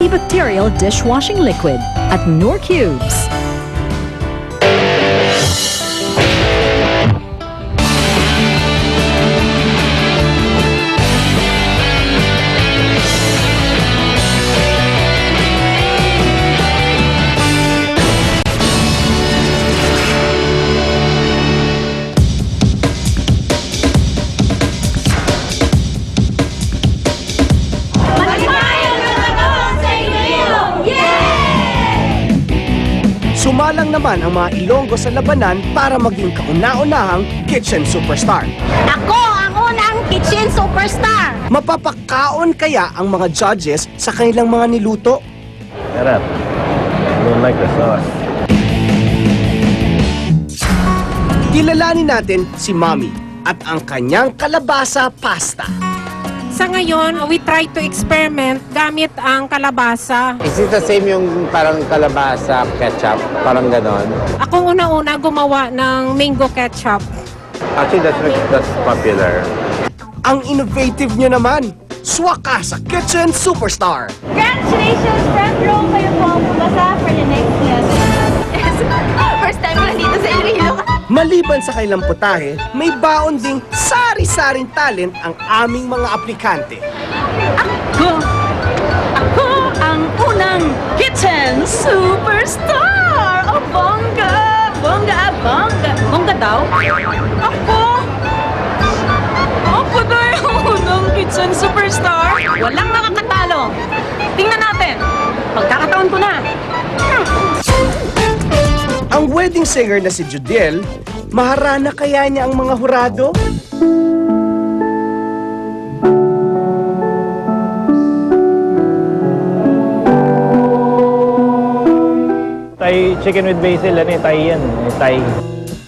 antibacterial dishwashing liquid at Knorr Cubes. Sumalang naman ang mga Ilonggo sa labanan para maging kauna-unahang kitchen superstar. Ako ang unang kitchen superstar! Mapapakaon kaya ang mga judges sa kanilang mga niluto? Sarap. I don't like the sauce. Kilalanin natin si Mommy at ang kanyang kalabasa pasta. Sa ngayon, we try to experiment gamit ang kalabasa. Is it the same yung parang kalabasa ketchup? Parang ganon? Ako una-una gumawa ng mango ketchup. Actually, that's popular. Ang innovative nyo naman, swak ka sa kitchen superstar. Congratulations! Front row kayo po ang pumasa for the next level. First time ko nandito sa Iloilo. Maliban sa kailang putahe, may baon ding sari-saring talent ang aming mga aplikante. Ako ang unang kitchen superstar! Oh, bongga! Bongga, bongga! Bongga daw? Ako na yung unang kitchen superstar! Walang makakatalo! Tingnan natin! Pagkakataon ko na! Ang wedding singer na si Judiel, maharana kaya niya ang mga hurado? Thai chicken with basil, Thai yan. Thai.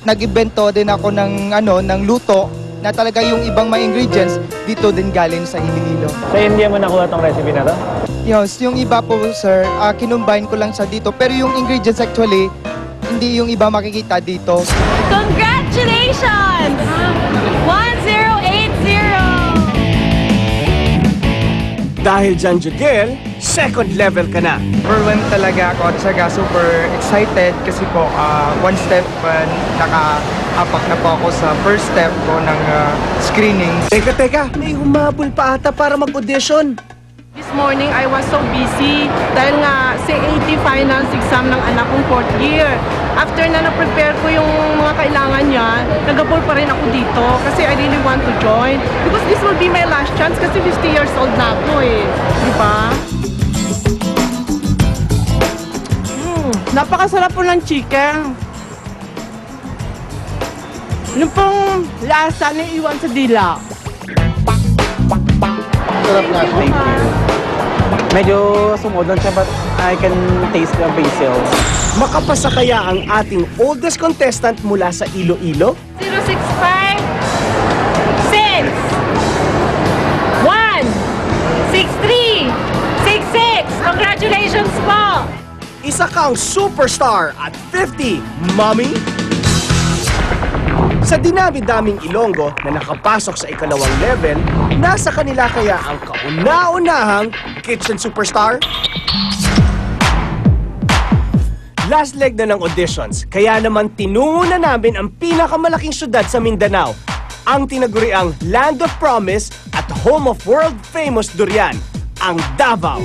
Nag-ibento din ako ng luto na talaga yung ibang mga ingredients dito din galing sa Iloilo. Sa India mo nakuha tong recipe na to? Yes, yung iba po sir, kinumbine ko lang sa dito. Pero yung ingredients actually, hindi yung iba makikita dito. Congratulations! 1080! Dahil dyan, Judiel, second level ka na. Overwhelmed talaga ako at saka super excited kasi po one step naka-apak na po ako sa first step ko ng screening. Teka, may humabol pa ata para mag-audition. This morning, I was so busy dahil nga CAT finals exam ng anak kong 4th year. After na na-prepare ko yung mga kailangan niya, nag-abol pa rin ako dito kasi I really want to join. Because this will be my last chance kasi 50 years old na ako eh. Di ba? Napakasarap po ng chicken. Yung pong lasa na iwan sa dila. Sarap nga, thank you. Medyo sumudon siya but I can taste the basil. Makapasa kaya ang ating oldest contestant mula sa Iloilo? 065 6 1 63 66! Congratulations po! Isa kang superstar at 50, Mommy! Sa dinami-daming Ilonggo na nakapasok sa ikalawang level, nasa kanila kaya ang kauna-unahang kitchen superstar? Last leg na ng auditions, kaya naman tinungo na namin ang pinakamalaking syudad sa Mindanao, ang tinaguriang Land of Promise at Home of World-Famous Durian, ang Davao.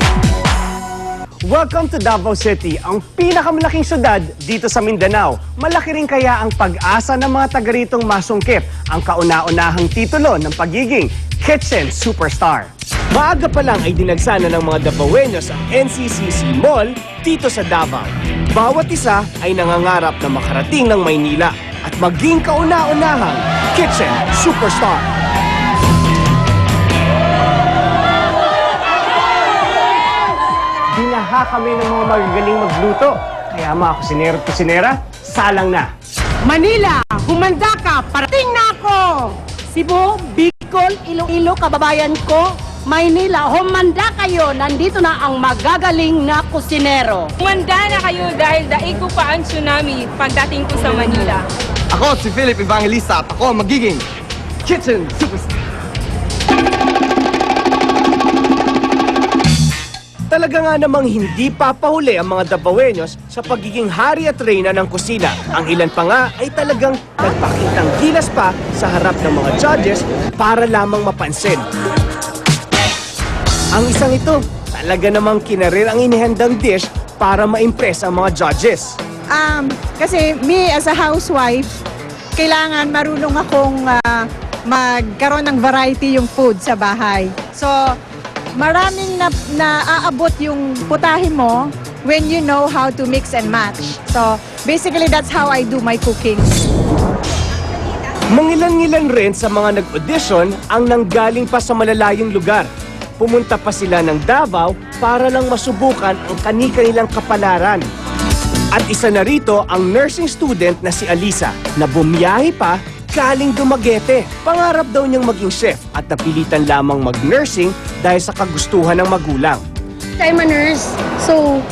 Welcome to Davao City, ang pinakamalaking syudad dito sa Mindanao. Malaki rin kaya ang pag-asa ng mga taga ritong masungkit ang kauna-unahang titulo ng pagiging kitchen superstar. Maaga pa lang ay dinagsana ng mga Davaoenos ang NCCC Mall dito sa Davao. Bawat isa ay nangangarap na makarating ng Maynila at maging kauna-unahang kitchen superstar. Binaha kami ng mga magagaling magluto. Kaya mga kusinero at kusinera, salang na. Manila, humanda ka! Parating na ako! Cebu, Bicol, Iloilo, kababayan ko, Maynila, humanda kayo! Nandito na ang magagaling na kusinero. Humanda na kayo dahil daig ko pa ang tsunami pagdating ko sa Manila. Ako si Philip Evangelista at ako ang magiging kitchen superstar. Talaga nga namang hindi papahuli ang mga Davaoeños sa pagiging hari at reyna ng kusina. Ang ilan pa nga ay talagang nagpakitang gilas pa sa harap ng mga judges para lamang mapansin. Ang isang ito, talaga namang kinarir ang inihandang dish para ma-impress ang mga judges. Kasi me as a housewife, kailangan marunong akong magkaroon ng variety yung food sa bahay. So, maraming naaabot yung putahe mo when you know how to mix and match. So, basically, that's how I do my cooking. Mangilan-ngilan rin sa mga nag-audition ang nanggaling pa sa malalayong lugar. Pumunta pa sila ng Davao para lang masubukan ang kani-kanilang kapalaran. At isa na rito ang nursing student na si Alisa na bumiyahe pa galing Dumaguete. Pangarap daw niyang maging chef at napilitan lamang mag-nursing dahil sa kagustuhan ng magulang. I'm a nurse, so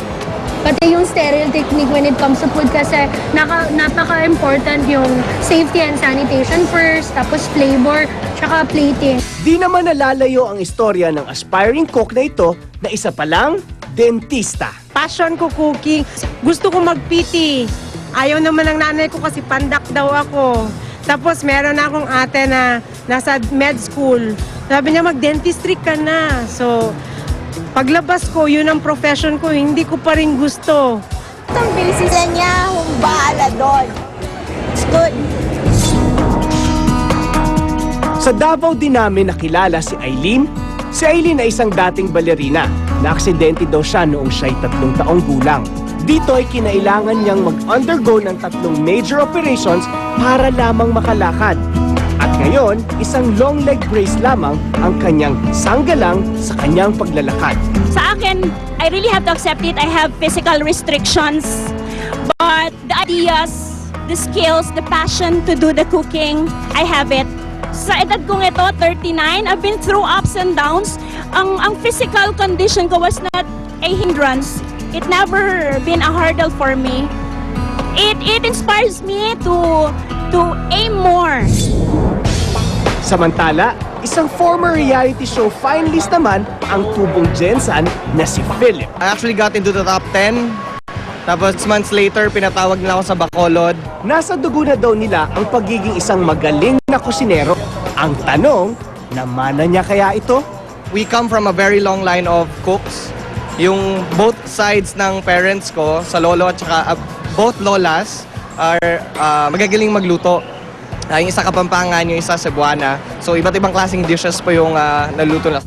pati yung sterile technique when it comes to food kasi napaka-important yung safety and sanitation first, tapos flavor, tsaka plating. Di naman nalalayo ang istorya ng aspiring cook na ito na isa pa lang, dentista. Passion ko cooking. Gusto ko mag-PT. Ayaw naman ng nanay ko kasi pandak daw ako. Tapos meron akong ate na nasa med school. Sabi niya mag-dentistry ka na. So, paglabas ko, yun ang profession ko. Hindi ko pa rin gusto. Ang basis niya, bahala doon. It's good. Sa Davao din namin nakilala si Aileen. Si Aileen ay isang dating balerina. Na-aksidente daw siya noong siya'y 3 taong gulang. Dito ay kinailangan niyang mag-undergo ng 3 major operations para lamang makalakad. At ngayon, isang long leg brace lamang ang kanyang sanggalang sa kanyang paglalakad. Sa akin, I really have to accept it. I have physical restrictions. But the ideas, the skills, the passion to do the cooking, I have it. Sa edad kong ito, 39, I've been through ups and downs. Ang physical condition ko was not a hindrance. It never been a hurdle for me. It inspires me to aim more. Samantala, isang former reality show finalist naman ang tubong Jensan na si Philip. I actually got into the top 10. Tapos months later, pinatawag nila ako sa Bacolod. Nasa dugo na daw nila ang pagiging isang magaling na kusinero. Ang tanong, namana niya kaya ito? We come from a very long line of cooks. Yung both sides ng parents ko, sa lolo at saka both lolas, are magagaling magluto. Yung isa Kapampangan, yung isa Cebuana. So iba't ibang klaseng dishes po yung naluto na.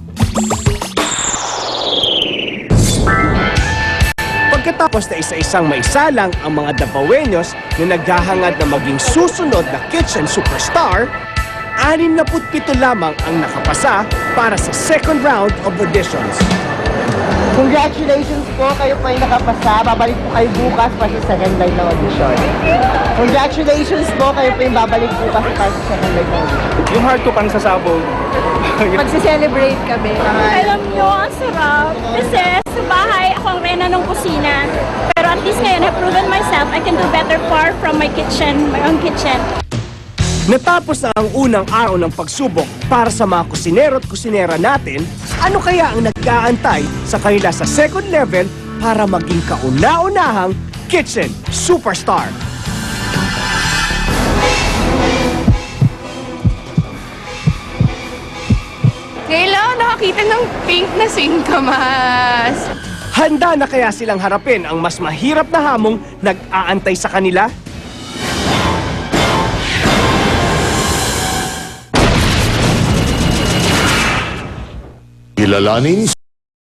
Pagkatapos na isa-isang maisalang ang mga Davaoeños na naghahangad na maging susunod na kitchen superstar, 67 lamang ang nakapasa para sa second round of auditions. Congratulations po, kayo po ay nakapasa. Babalik po kayo bukas para sa second line ng audition. Congratulations po, kayo po yung babalik bukas para sa second line ng audition. Yung hard to pan sa sabog. Magse-celebrate kami. Alam nyo, ang sarap. Kasi sa bahay, ako ang reyna ng kusina. Pero at least ngayon, I've proven myself. I can do better far from my kitchen, my own kitchen. Natapos na ang unang araw ng pagsubok para sa mga kusinero at kusinera natin, ano kaya ang nag-aantay sa kanila sa second level para maging kauna-unahang kitchen superstar? Ngayon lang ako nakakita ng pink na singkamas. Handa na kaya silang harapin ang mas mahirap na hamong nag-aantay sa kanila? Kilalaning